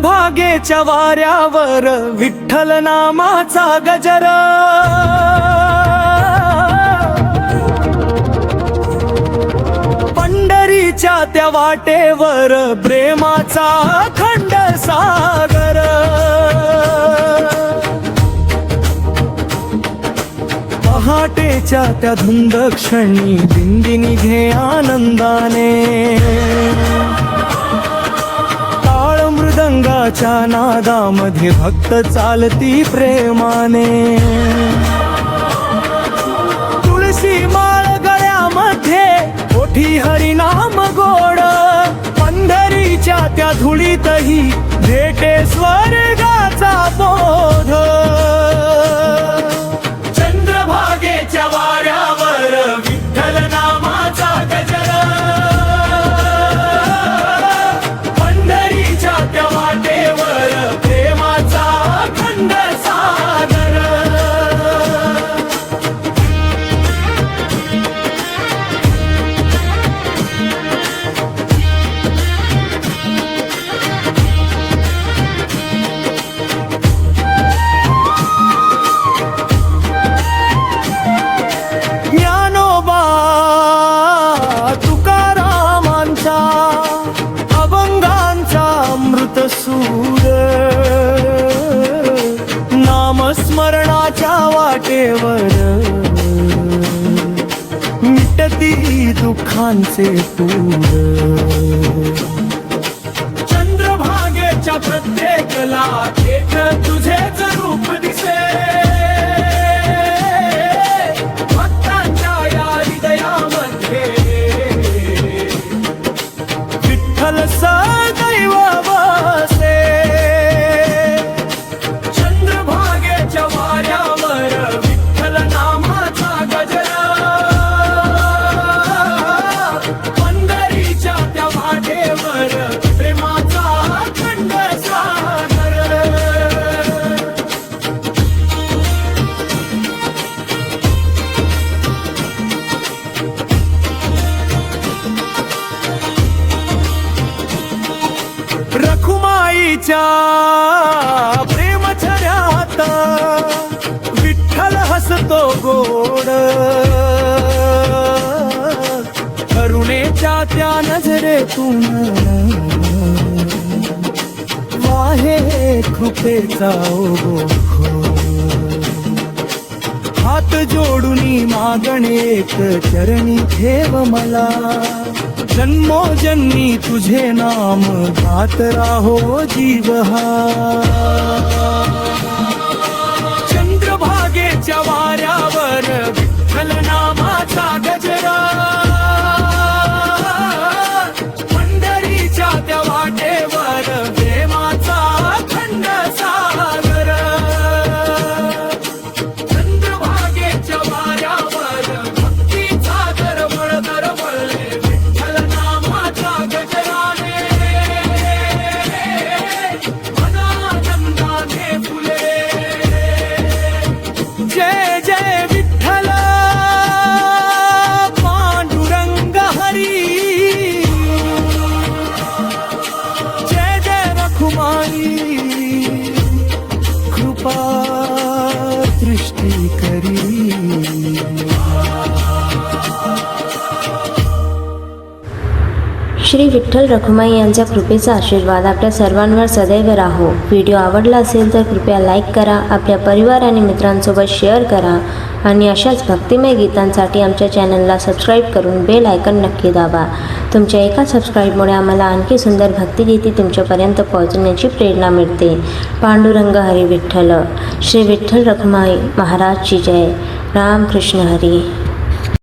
चंद्रभागेच्या वाऱ्यावर विठ्ठल नामाचा गजर, पंढरीच्या त्या वाटेवर प्रेमाचा खंड सागर, पहाटेच्या त्या धुंद क्षणी दिंडी घे आनंदाने, टाळ मृदंगाच्या नादामध्ये भक्त चालती प्रेमाने, तुळशी माळ गळ्यामध्ये ओठी हरिनाम गोड, पंढरीच्या त्या धुळीतही भेटे स्वर्गाचा बोध, चंद्रभागेच्या वाऱ्यावर विठ्ठल नामाचा गजर, पंढरीच्या त्या वाटेवर प्रेमाचा खंड सागर, सूर नामस्मरणाच्या वाटेवर मिटती दुःखांचे पूर, चंद्रभागेच्या प्रत्येक लाटेत तुझेच रूप दिसे, भक्तांच्या या हृदयामध्ये विठ्ठल सदैव बसे, चंद्रभागेच्या वाऱ्यावर विठ्ठल नामाचा गजर, पंढरीच्या त्या वाटेवर प्रेमाचा खंड सागर, रखुमाईच्या प्रेमझऱ्यात विठ्ठल हसतो गोड, करुणेच्या त्या नजरेतून वाहे कृपेचा ओघ, हात जोडूनी मागणे एक चरणी ठेव मला, जन्मोजन्मी तुझे नाम गात राहो जीव हा, चंद्रभागेच्या वाऱ्यावर विठ्ठल नामाचा गजरा, पंढरीच्या त्या वाटेवर प्रेमाचा खंड सागर, चंद्रभागेच्या वाऱ्यावर भक्तीचा दरवळ दरवळले, जय जय विठ्ठल पांडुरंग हरी, जय जय रखुमाई कृपा दृष्टी करी। श्री विठ्ठल रखुमाई यांच्या कृपेचा आशीर्वाद आपल्या सर्वांवर सदैव राहो। व्हिडिओ आवडला असेल तर कृपया लाईक करा, आपल्या परिवार आणि मित्रांसोबत शेअर करा आणि अशाच भक्तिमय गीतांसाठी आमच्या चॅनलला सबस्क्राईब करून बेल आयकॉन नक्की दाबा। तुमच्या एका सबस्क्राईबमुळे आम्हाला आणखी सुंदर भक्तिगीते तुमच्यापर्यंत पोहोचण्याची प्रेरणा मिळते। पांडुरंग हरी विठ्ठल। श्री विठ्ठल रखुमाई महाराजची जय। राम कृष्ण हरी।